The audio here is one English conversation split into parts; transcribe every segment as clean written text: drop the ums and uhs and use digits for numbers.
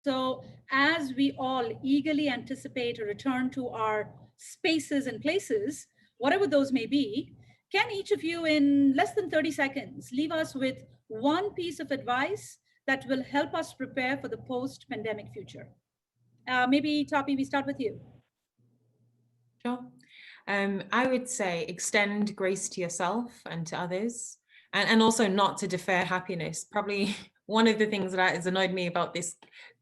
So, as we all eagerly anticipate a return to our spaces and places, whatever those may be, can each of you, in less than 30 seconds, leave us with one piece of advice that will help us prepare for the post pandemic future? Maybe, Toppy, we start with you. Sure. I would say extend grace to yourself and to others, and also not to defer happiness. Probably one of the things that has annoyed me about this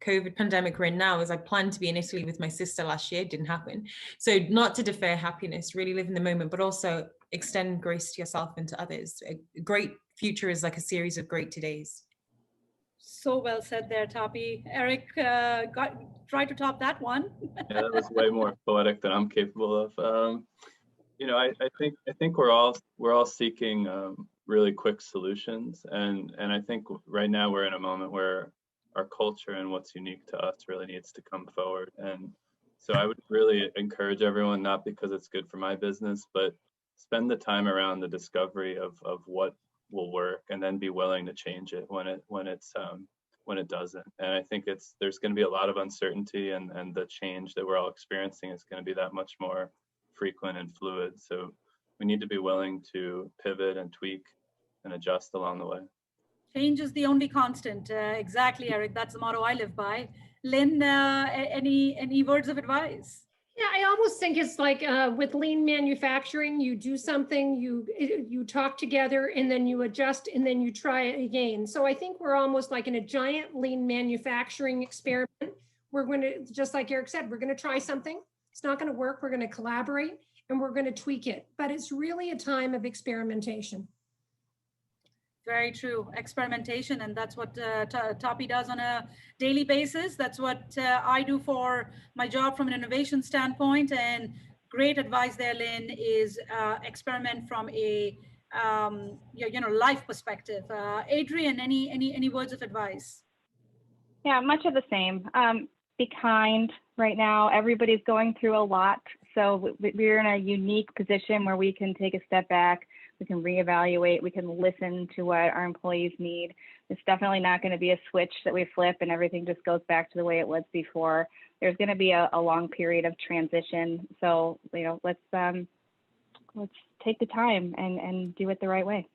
COVID pandemic we're in now is I planned to be in Italy with my sister last year, it didn't happen. So not to defer happiness, really live in the moment, but also extend grace to yourself and to others. A great future is like a series of great todays. So well said there, Toppy. Eric, try to top that one. Yeah, that was way more poetic than I'm capable of. I think we're all seeking really quick solutions, and I think right now we're in a moment where our culture and what's unique to us really needs to come forward. And so I would really encourage everyone, not because it's good for my business, but spend the time around the discovery of what will work, and then be willing to change it when it doesn't. And I think there's going to be a lot of uncertainty, and the change that we're all experiencing is going to be that much more frequent and fluid. So we need to be willing to pivot and tweak and adjust along the way. Change is the only constant. Exactly, Eric. That's the motto I live by. Lynn, any words of advice? Yeah, I almost think it's like with lean manufacturing, you do something, you talk together, and then you adjust, and then you try it again. So I think we're almost like in a giant lean manufacturing experiment. We're going to, just like Eric said, we're going to try something. It's not going to work. We're going to collaborate, and we're going to tweak it. But it's really a time of experimentation. Very true. Experimentation, and that's what Toppy does on a daily basis. That's what I do for my job from an innovation standpoint. And great advice there, Lynn, is experiment from a life perspective. Adrienne, any words of advice? Yeah, much of the same. Be kind. Right now, everybody's going through a lot. So we're in a unique position where we can take a step back. We can reevaluate, we can listen to what our employees need. It's definitely not going to be a switch that we flip and everything just goes back to the way it was before. There's going to be a long period of transition. So, let's take the time and do it the right way.